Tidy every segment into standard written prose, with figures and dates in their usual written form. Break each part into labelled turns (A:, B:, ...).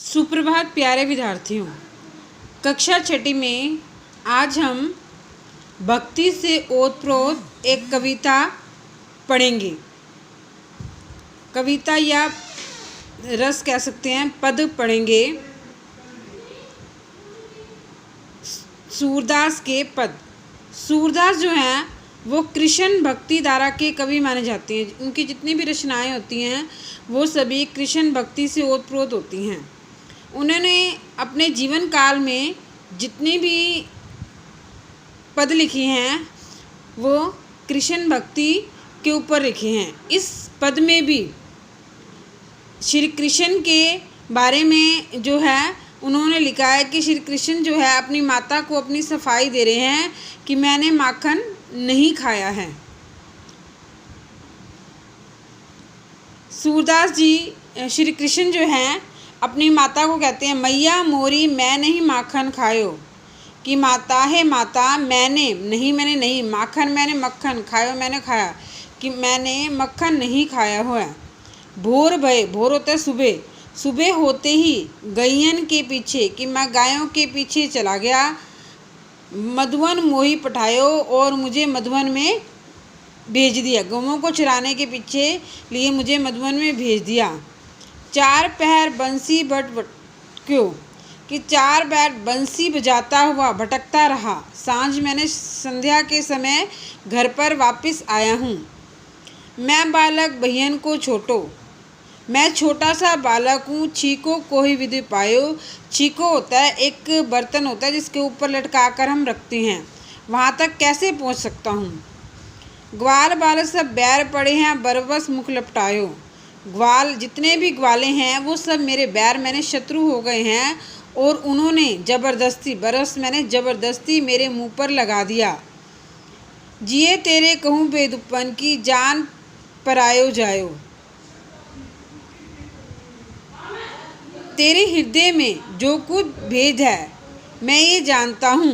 A: सुप्रभात प्यारे विद्यार्थियों। कक्षा छठी में आज हम भक्ति से ओतप्रोत एक कविता पढ़ेंगे। कविता या रस कह सकते हैं, पद पढ़ेंगे। सूरदास के पद। सूरदास जो हैं वो कृष्ण भक्ति धारा के कवि माने जाते हैं। उनकी जितनी भी रचनाएं होती हैं वो सभी कृष्ण भक्ति से ओतप्रोत होती हैं। उन्होंने अपने जीवन काल में जितनी भी पद लिखे हैं वो कृष्ण भक्ति के ऊपर लिखे हैं। इस पद में भी श्री कृष्ण के बारे में जो है उन्होंने लिखा है कि श्री कृष्ण जो है अपनी माता को अपनी सफाई दे रहे हैं कि मैंने माखन नहीं खाया है। सूरदास जी श्री कृष्ण जो हैं अपनी माता को कहते हैं, मैया मोरी मैं नहीं माखन खायो, कि माता है माता मैंने नहीं माखन मैंने मक्खन खायो मैंने खाया, कि मैंने मक्खन नहीं खाया हुआ। भोर भय, भोर होता है सुबह, सुबह होते ही गैयन के पीछे, कि मैं गायों के पीछे चला गया। मधुवन मोही पठायो, और मुझे मधुवन में भेज दिया। गौओं को चराने के पीछे लिए मुझे मधुवन में भेज दिया। चार पहर बंसी क्यों, कि चार पैर बंसी बजाता हुआ भटकता रहा। सांझ मैंने संध्या के समय घर पर वापस आया हूँ। मैं बालक बहियन को छोटो, मैं छोटा सा बालक हूँ। छीको को ही विधि पायो। छीको होता है एक बर्तन होता है जिसके ऊपर लटका कर हम रखते हैं, वहाँ तक कैसे पहुँच सकता हूँ। ग्वाल बालक सब बैर पड़े हैं, बरबस मुख लपटायो। ग्वाल जितने भी ग्वाले हैं वो सब मेरे बैर मैंने शत्रु हो गए हैं, और उन्होंने ज़बरदस्ती, बरस मैंने ज़बरदस्ती मेरे मुंह पर लगा दिया। जिए तेरे कहूँ बेदुपन, की जान परायो जायो। तेरे हृदय में जो कुछ भेद है मैं ये जानता हूँ।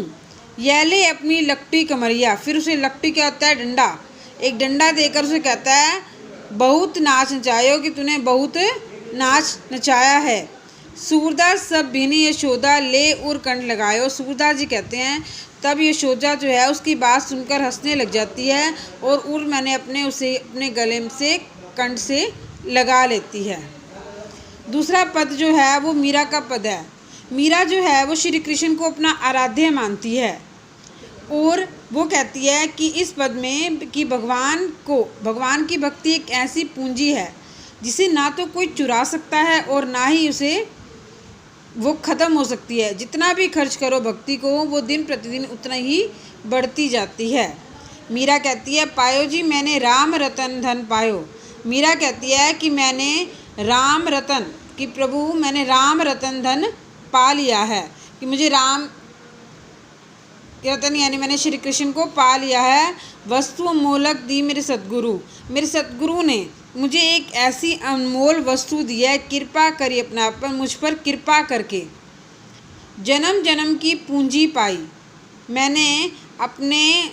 A: यह ले अपनी लकटी कमरिया। फिर उसे लकटी क्या होता है, डंडा, एक डंडा देकर उसे कहता है, बहुत नाच नचायो, कि तूने बहुत नाच नचाया है। सूरदास सब भिनी यशोदा ले उर कंठ लगायो। सूरदास जी कहते हैं तब यशोदा जो है उसकी बात सुनकर हंसने लग जाती है, और उर मैंने उसे अपने गले से कंठ से लगा लेती है। दूसरा पद जो है वो मीरा का पद है। मीरा जो है वो श्री कृष्ण को अपना आराध्य मानती है, और वो कहती है कि इस पद में कि भगवान की भक्ति एक ऐसी पूंजी है जिसे ना तो कोई चुरा सकता है और ना ही उसे वो ख़त्म हो सकती है। जितना भी खर्च करो भक्ति को वो दिन प्रतिदिन उतना ही बढ़ती जाती है। मीरा कहती है, पायो जी मैंने राम रतन धन पायो। मीरा कहती है कि मैंने राम रतन, कि प्रभु मैंने राम रतन धन पा लिया है, कि मुझे राम रतन यानी मैंने श्री कृष्ण को पा लिया है। वस्तु मोलक दी मेरे सद्गुरु, मेरे सद्गुरु ने मुझे एक ऐसी अनमोल वस्तु दी है, कृपा करी अपना आप पर, मुझ पर कृपा करके। जन्म जन्म की पूंजी पाई, मैंने अपने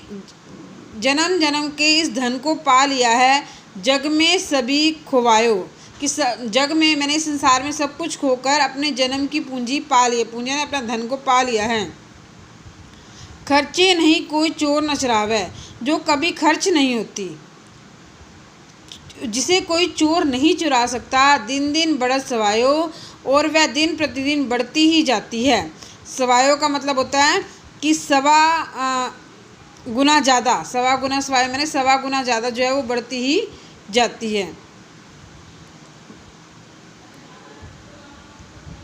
A: जन्म जन्म के इस धन को पा लिया है। जग में सभी खोवायो, कि जग में मैंने संसार में सब कुछ खोकर अपने जन्म की पूंजी पा ली, पूंजी ने अपना धन को पा लिया है। खर्चे नहीं कोई चोर न चरावे, जो कभी खर्च नहीं होती, जिसे कोई चोर नहीं चुरा सकता। दिन दिन बढ़त सवायो, और वह दिन प्रतिदिन बढ़ती ही जाती है। सवायो का मतलब होता है कि सवा गुना ज़्यादा, सवा गुना सवायो मैंने सवा गुना ज़्यादा जो है वो बढ़ती ही जाती है।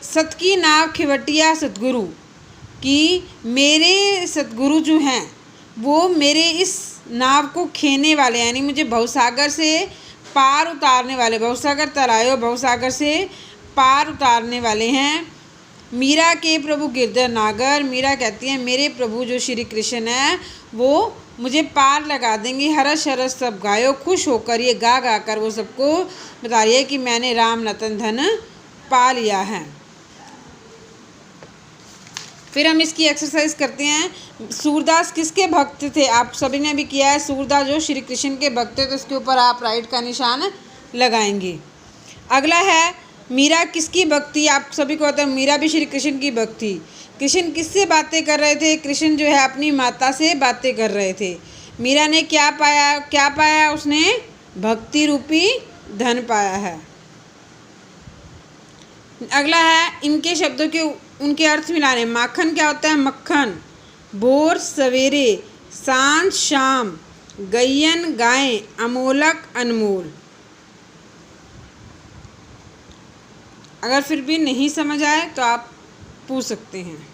A: सत की नाव खिवटिया सतगुरु, कि मेरे सतगुरु जो हैं वो मेरे इस नाव को खेने वाले, यानी मुझे भवसागर से पार उतारने वाले, भवसागर तरायो, भवसागर से पार उतारने वाले हैं। मीरा के प्रभु गिरधर नागर, मीरा कहती है मेरे प्रभु जो श्री कृष्ण है वो मुझे पार लगा देंगे। हरस हरस सब गायो, खुश होकर ये गा गा कर वो सबको बता रही है कि मैंने राम रतन धन पा लिया है। फिर हम इसकी एक्सरसाइज करते हैं। सूरदास किसके भक्त थे, आप सभी ने भी किया है। सूरदास जो श्री कृष्ण के भक्त थे तो इसके ऊपर आप राइट का निशान लगाएंगे। अगला है मीरा किसकी भक्ति, आप सभी को पता है मीरा भी श्री कृष्ण की भक्ति। कृष्ण किससे बातें कर रहे थे, कृष्ण जो है अपनी माता से बातें कर रहे थे। मीरा ने क्या पाया, उसने भक्ति रूपी धन पाया है। अगला है इनके शब्दों के उनके अर्थ मिलाने। माखन क्या होता है, मक्खन। भोर सवेरे, सांझ शाम, गैयन गाय, अमोलक अनमोल। अगर फिर भी नहीं समझ आए तो आप पूछ सकते हैं।